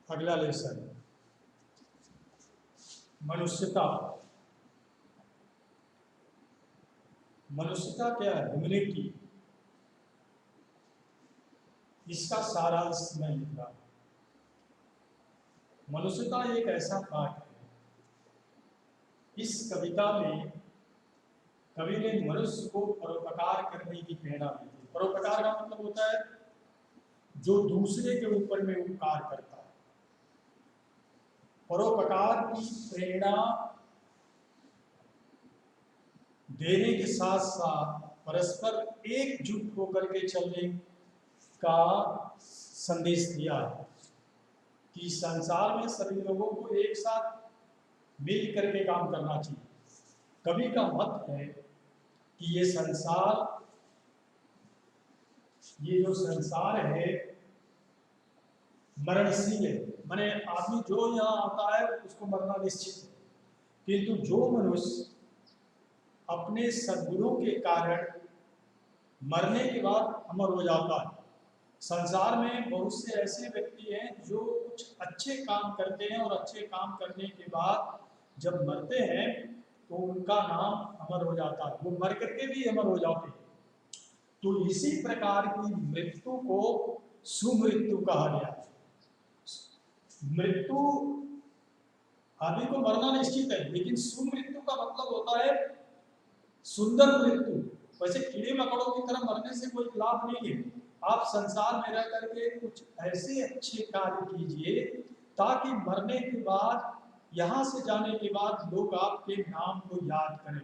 अगला लेसन मनुष्यता। मनुष्यता क्या है? ह्यूमैनिटी। इसका सारांश मैं लिख रहा हूं। मनुष्यता एक ऐसा पाठ है, इस कविता में कवि ने मनुष्य को परोपकार करने की प्रेरणा दी थी। परोपकार का मतलब होता है जो दूसरे के ऊपर में उपकार करता है। परोपकार की प्रेरणा देने के साथ साथ परस्पर एकजुट होकर के चलने का संदेश दिया है कि संसार में सभी लोगों को एक साथ मिल करके काम करना चाहिए। कवि का मत है कि ये जो संसार है मरणशील है, माने आदमी जो यहाँ आता है उसको मरना निश्चित है, किंतु जो मनुष्य अपने सद्गुणों के कारण मरने के बाद अमर हो जाता है। संसार में बहुत से ऐसे व्यक्ति हैं जो कुछ अच्छे काम करते हैं और अच्छे काम करने के बाद जब मरते हैं तो उनका नाम अमर हो जाता है, वो मर करके भी अमर हो जाते हैं। तो इसी प्रकार की मृत्यु को सुमृत्यु कहा गया है। मृत्यु आदमी को मरना निश्चित है, लेकिन सुमृत्यु का मतलब होता है सुंदर मृत्यु। वैसे कीड़े मकड़ों की तरह मरने से कोई लाभ नहीं है। आप संसार में रह करके कुछ ऐसे अच्छे कार्य कीजिए ताकि मरने के बाद, यहाँ से जाने के बाद लोग आपके नाम को याद करें।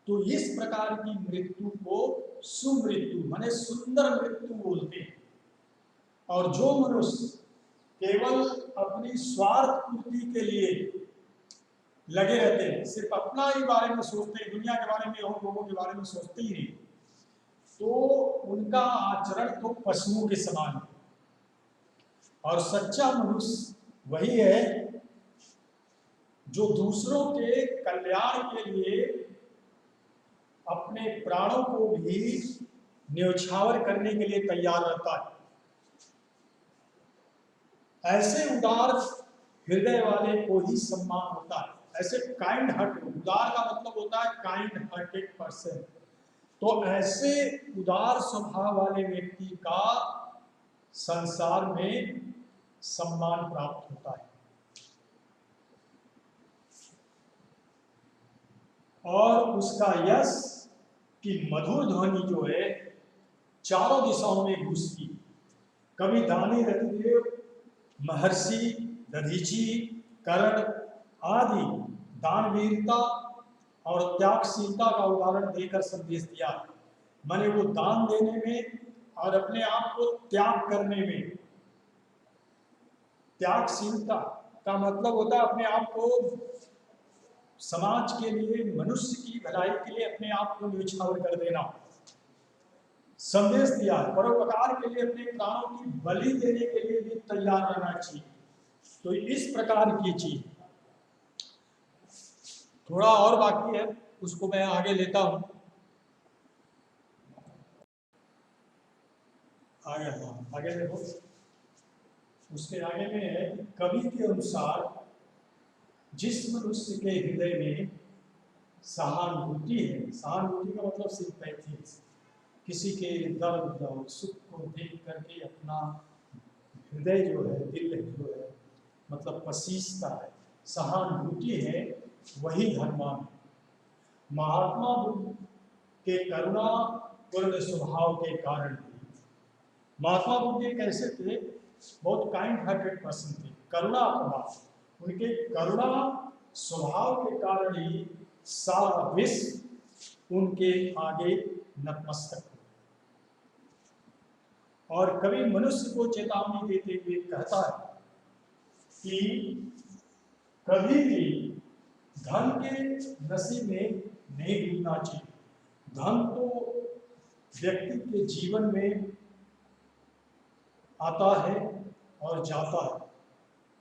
तो इस प्रकार की मृत्यु को सुमृत्यु माने सुंदर मृत्यु बोलते हैं। और जो मनुष्य केवल अपनी स्वार्थ पूर्ति के लिए लगे रहते हैं, सिर्फ अपना ही बारे में सोचते हैं, दुनिया के बारे में और लोगों के बारे में सोचते ही नहीं, तो उनका आचरण तो पशुओं के समान है। और सच्चा मनुष्य वही है जो दूसरों के कल्याण के लिए अपने प्राणों को भी न्यौछावर करने के लिए तैयार रहता है। ऐसे उदार हृदय वाले को ही सम्मान होता है। ऐसे काइंड हार्टेड, उदार का मतलब होता है काइंड हार्टेड पर्सन। तो ऐसे उदार स्वभाव वाले व्यक्ति का संसार में सम्मान प्राप्त होता है। और उसका यश की मधुर ध्वनि जो है चारों दिशाओं में गूंजती। कवि दानी रतिदेव, महर्षि दधीची, कर्ण आदि दानवीरता और त्यागशीलता का उदाहरण देकर संदेश दिया। माने वो दान देने में और अपने आप को त्याग करने में। त्यागशीलता का मतलब होता है अपने आप को समाज के लिए, मनुष्य की भलाई के लिए अपने आप को न्यौछावर कर देना। संदेश दिया परोपकार के लिए अपने प्राणों की बलि देने के लिए भी तैयार रहना चाहिए। तो इस प्रकार की चीज थोड़ा और बाकी है, उसको मैं आगे लेता हूं। आगे देखो, उसके आगे में है कि कवि के अनुसार जिस मनुष्य के हृदय में सहानुभूति है, सहानुभूति का मतलब सिंपैथी, किसी के दर्द और सुख को देख करके अपना हृदय जो है, दिल जो है, मतलब पसीजता है, सहानुभूति है, वही धर्मवान है। महात्मा बुद्ध के करुणा पूर्ण स्वभाव के कारण भी, महात्मा बुद्ध एक ऐसे थे, बहुत काइंड हार्टेड पर्सन थे, करुणा स्वभाव, उनके करुणा स्वभाव के कारण ही सारा विश्व उनके आगे नतमस्तक। और कवि मनुष्य को चेतावनी देते हुए कहता है कि कभी भी धन के नशे में नहीं डूबना चाहिए। धन तो व्यक्ति के जीवन में आता है और जाता है,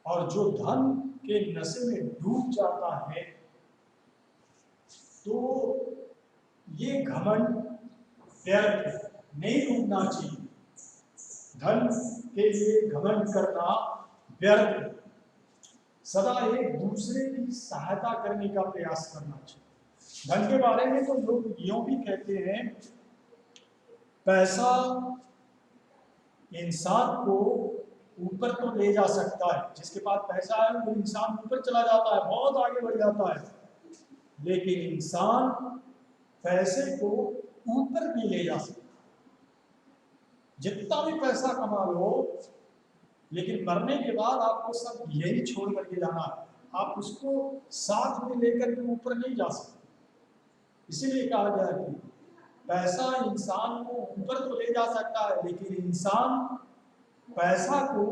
और जो धन के नशे में डूब जाता है तो ये घमंड व्यर्थ है, नहीं डूबना चाहिए। धन के लिए घमंड करना व्यर्थ है। सदा एक दूसरे की सहायता करने का प्रयास करना चाहिए। धन के बारे में तो लोग यूं भी कहते हैं, पैसा इंसान को ऊपर तो ले जा सकता है, जिसके पास पैसा है वो इंसान ऊपर चला जाता है, बहुत आगे बढ़ जाता है, लेकिन इंसान पैसे को ऊपर नहीं ले जा सकता। जितना भी पैसा कमा लो, लेकिन मरने के बाद आपको सब यही छोड़ करके जाना है, आप उसको साथ में लेकर के ऊपर नहीं जा सकते। इसीलिए कहा गया कि पैसा इंसान को ऊपर तो ले जा सकता है, लेकिन इंसान पैसा को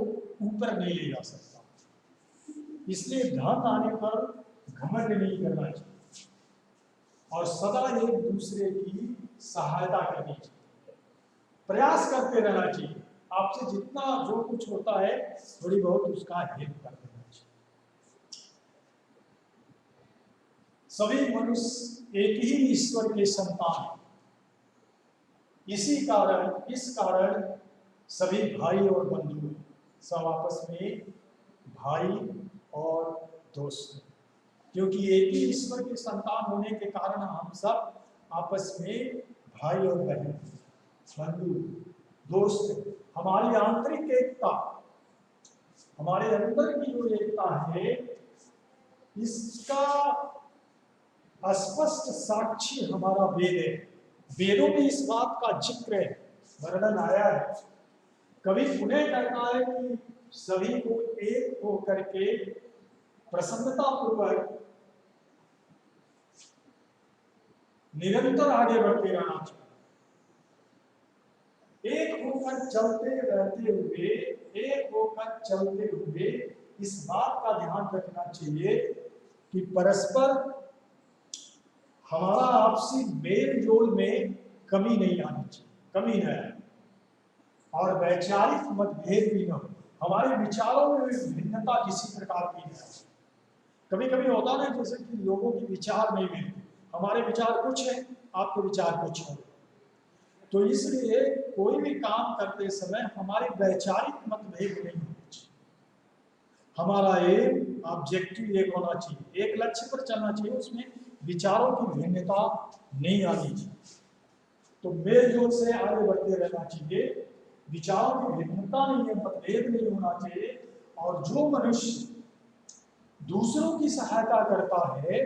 ऊपर नहीं ले जा सकता। इसलिए धन आने पर घमंड नहीं करना चाहिए और सदा एक दूसरे की सहायता करनी चाहिए, प्रयास करते रहना चाहिए। आपसे जितना जो कुछ होता है थोड़ी बहुत उसका हेल्प कर देना चाहिए। सभी मनुष्य एक ही ईश्वर के संतान हैं। इस कारण सभी भाई और बंधु हैं, सब आपस में भाई और दोस्त हैं, क्योंकि एक ही ईश्वर के संतान होने के कारण हम सब आपस में भाई और बहन, बंधु, दोस्त। हमारी आंतरिक एकता, हमारे अंदर की जो एकता है, इसका स्पष्ट साक्षी हमारा वेद है। वेदों में इस बात का जिक्र है, वर्णन आया है। कभी पुण्य कहता है कि सभी को एक होकर के प्रसन्नता पूर्वक निरंतर आगे बढ़ते रहना चाहिए। एक होकर चलते हुए इस बात का ध्यान रखना चाहिए कि परस्पर हमारा आपसी मेल जोल में कमी नहीं आनी चाहिए, कमी न आए, और वैचारिक मतभेद भी न हो, हमारे विचारों में भिन्नता किसी प्रकार की नहीं। कभी कभी होता ना, जैसे कि लोगों के विचार नहीं मिलते, हमारे विचार कुछ है, आपके विचार कुछ है, तो इसलिए कोई भी काम करते समय हमारे वैचारिक मतभेद नहीं होने चाहिए। हमारा एम ऑब्जेक्टिव एक होना चाहिए, एक लक्ष्य पर चलना चाहिए, उसमें विचारों की भिन्नता नहीं आनी चाहिए। तो मेल जोल से आगे बढ़ते रहना चाहिए, विचारों की भिन्नता नहीं है, मतभेद नहीं होना चाहिए। और जो मनुष्य दूसरों की सहायता करता है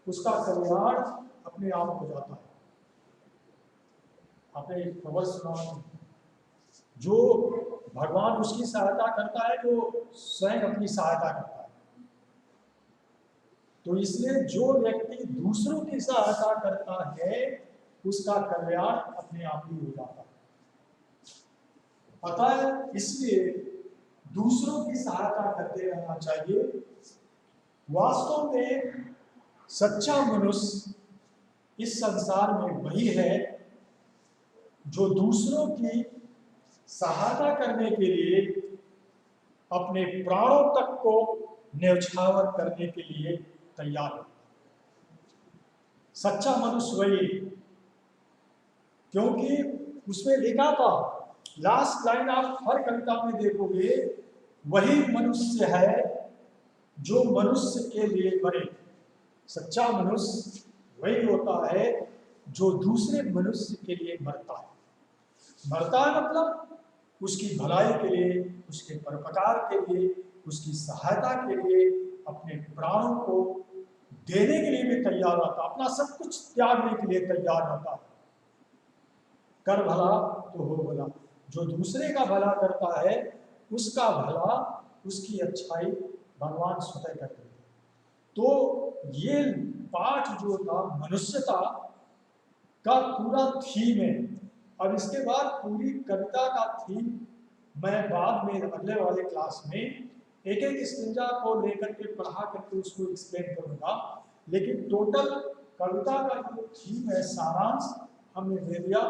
उसका कल्याण अपने आप हो जाता है। आपने खबर सुना, जो भगवान उसकी सहायता करता है जो स्वयं अपनी सहायता करता है। तो इसलिए जो व्यक्ति दूसरों की सहायता करता है उसका कल्याण अपने आप ही हो जाता है। अतः इसलिए दूसरों की सहायता करते रहना चाहिए। वास्तव में सच्चा मनुष्य इस संसार में वही है जो दूसरों की सहायता करने के लिए अपने प्राणों तक को न्यौछावर करने के लिए तैयार है। सच्चा मनुष्य वही, क्योंकि उसमें लिखा था, लास्ट लाइन आप हर कविता में देखोगे, वही मनुष्य है जो मनुष्य के लिए मरे। सच्चा मनुष्य वही होता है जो दूसरे मनुष्य के लिए मरता है। मरता है मतलब उसकी भलाई के लिए, उसके परोपकार के लिए, उसकी सहायता के लिए अपने प्राणों को देने के लिए भी तैयार रहता है, अपना सब कुछ त्यागने के लिए तैयार रहता है। कर भला तो हो भला, जो दूसरे का भला करता है उसका भला, उसकी अच्छाई भगवान स्वतः करते हैं। तो ये पाठ जो था मनुष्यता का पूरा थीम है। अब इसके बाद पूरी कविता का थीम मैं बाद में अगले वाले क्लास में एक एक स्टेंजा को लेकर के पढ़ा करके उसको एक्सप्लेन करूंगा, लेकिन टोटल कविता का जो थीम है, सारांश हमने दे दिया।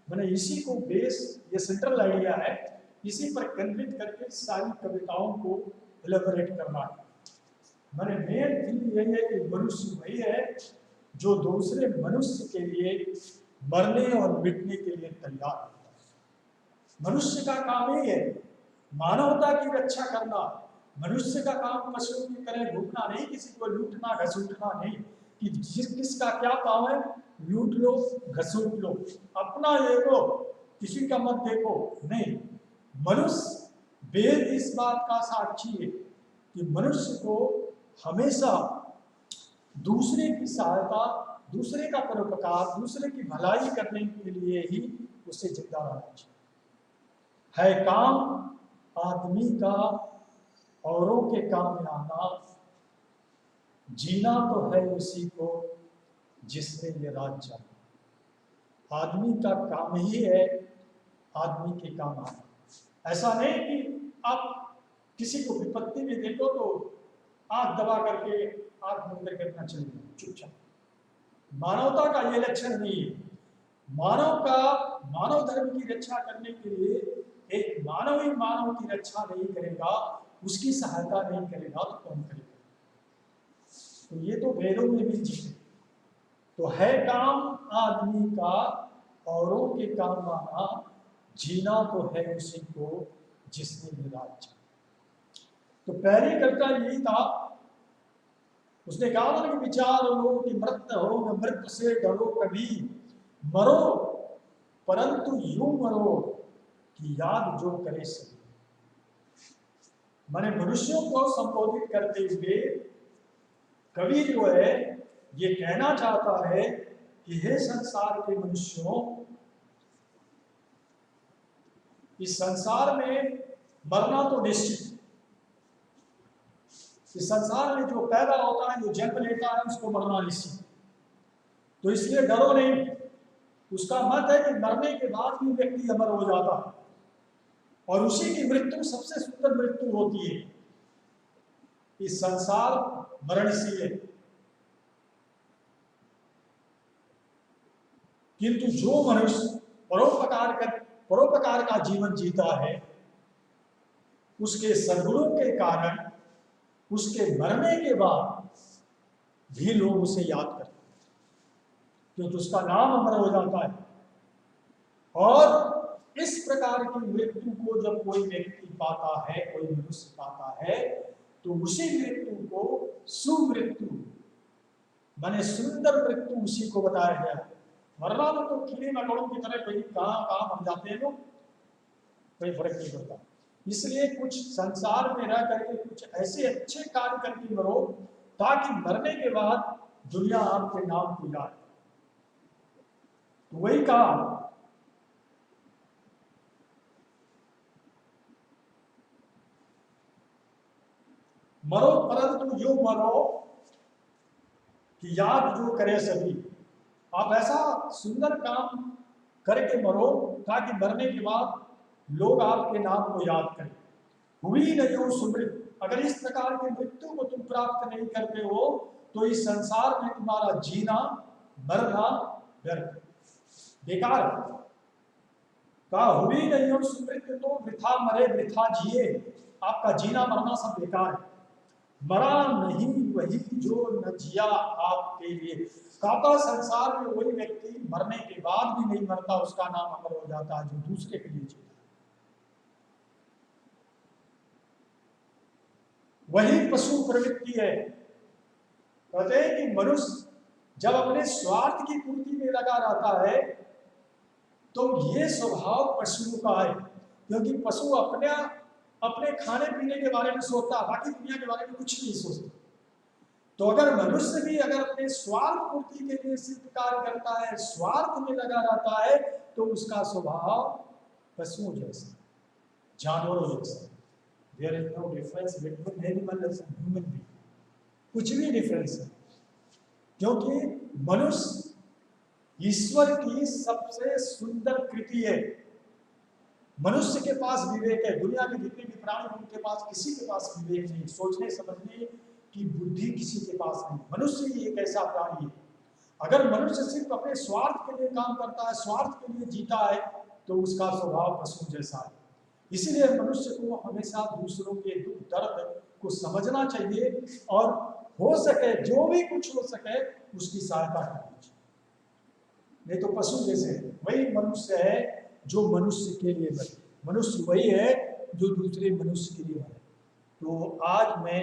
मैंने इसी को बेस, ये सेंट्रल आइडिया है, इसी पर केंद्रित करके सारी कविताओं को एलेबोरेट करना है। मैंने मेन थीम यही है कि मनुष्य वही है जो दूसरे मनुष्य के लिए मरने और मिटने के लिए तैयार है। मनुष्य का काम यही है, मानवता की रक्षा करना, मनुष्य का काम पशुओं की तरह घूमना नहीं, किसी को लूटना घसीटना नहीं कि किसका क्या पाव है, लूट लो घसीट लो, अपना देखो किसी का मत देखो, नहीं। मनुष्य वेद इस बात का साक्षी है कि मनुष्य को हमेशा दूसरे की सहायता, दूसरे का परोपकार, दूसरे की भलाई करने के लिए ही उसे जिंदा रहना चाहिए। है काम आदमी का औरों के काम में आना, जीना तो है उसी को जिसने ये रात जाना। आदमी का काम ही है आदमी के काम आना। ऐसा नहीं कि आप किसी को विपत्ति में देखो तो आंख दबा करके आंख बंद करके अपना चले जाओ चुपचाप। मानवता का ये लक्षण नहीं है। मानव धर्म की रक्षा करने के लिए एक मानव ही मानव की रक्षा नहीं करेगा, उसकी सहायता नहीं करेगा तो कौन करेगा? तो ये तो वेदों में भी जीते। तो है काम आदमी का औरों के काम आना, जीना तो है उसी को जिसने ये रात जाना। तो पहले करता यही था, उसने कहा था कि विचार लो कि मृत हो न मृत से डरो कभी, मरो परंतु यूं मरो कि याद जो करे सभी। मैंने मनुष्यों को संबोधित करते हुए कवि जो है ये कहना चाहता है कि हे संसार के मनुष्यों, इस संसार में मरना तो निश्चित है। इस संसार में जो पैदा होता है, जो जन्म लेता है, उसको मरना निश्चित है। तो इसलिए डरो नहीं। उसका मत है कि मरने के बाद भी व्यक्ति अमर हो जाता है और उसी की मृत्यु सबसे सुंदर मृत्यु होती है। इस संसार मरणशील है, किंतु जो मनुष्य परोपकार का जीवन जीता है, उसके सद्गुणों के कारण उसके मरने के बाद भी लोग उसे याद करते हैं, क्योंकि उसका नाम अमर हो जाता है। और इस प्रकार की मृत्यु को जब कोई व्यक्ति पाता है, कोई मनुष्य पाता है, तो उसी मृत्यु को सुमृत्यु माने सुंदर मृत्यु उसी को बताया गया। मरना तो कीड़े मकोड़ों की तरह कोई कहाँ मर जाते हैं लोग, कोई फर्क नहीं पड़ता। इसलिए कुछ संसार में रह करके कुछ ऐसे अच्छे कार्य करके मरो ताकि मरने के बाद दुनिया आपके नाम को याद। तो वही कहा, मरो परंतु यूं मरो कि याद जो करे सभी। आप ऐसा सुंदर काम करके मरो ताकि मरने के बाद लोग आपके नाम को याद करें। हुई नहीं सुमृत, अगर इस प्रकार की मृत्यु को तुम प्राप्त नहीं करते हो तो इस संसार में तुम्हारा जीना मरना व्यर्थ बेकार। कहा हुई नहीं हो सुमृत, तो वृथा मरे वृथा जिए, आपका जीना मरना सब बेकार है। मरा नहीं वही जो न जिया आपके लिए। काका संसार में वही व्यक्ति मरने के बाद भी नहीं मरता, उसका नाम अमर हो जाता है जो दूसरे के लिए जीता। वही पशु प्रवृत्ति है। कहते हैं कि मनुष्य जब अपने स्वार्थ की पूर्ति में लगा रहता है तो ये स्वभाव पशुओं का है, क्योंकि पशु अपने खाने पीने के बारे में सोचता, बाकी दुनिया के बारे में कुछ नहीं सोचता। तो अगर मनुष्य भी अगर अपने स्वार्थ पूर्ति के लिए सिद्ध कार्य करता है, स्वार्थ में लगा रहता है, तो उसका स्वभाव पशुओं जैसा, जानवरों जैसा। There is no difference between animal and human being. कुछ भी डिफरेंस है, क्योंकि मनुष्य ईश्वर की सबसे सुंदर कृति है। मनुष्य के पास विवेक है। दुनिया में जितने भी प्राणी उनके पास किसी के पास विवेक नहीं, सोचने समझने की बुद्धि किसी के पास नहीं। मनुष्य ही एक ऐसा प्राणी है। अगर मनुष्य सिर्फ अपने स्वार्थ के लिए काम करता है, स्वार्थ के लिए जीता है, तो उसका स्वभाव पशु जैसा है। इसीलिए मनुष्य को हमेशा दूसरों के दुख दर्द को समझना चाहिए और हो सके जो भी कुछ हो सके उसकी सहायता करनी चाहिए। नहीं तो पशु जैसे वही मनुष्य है जो मनुष्य के लिए बने। मनुष्य वही है जो दूसरे मनुष्य के लिए बने। तो आज मैं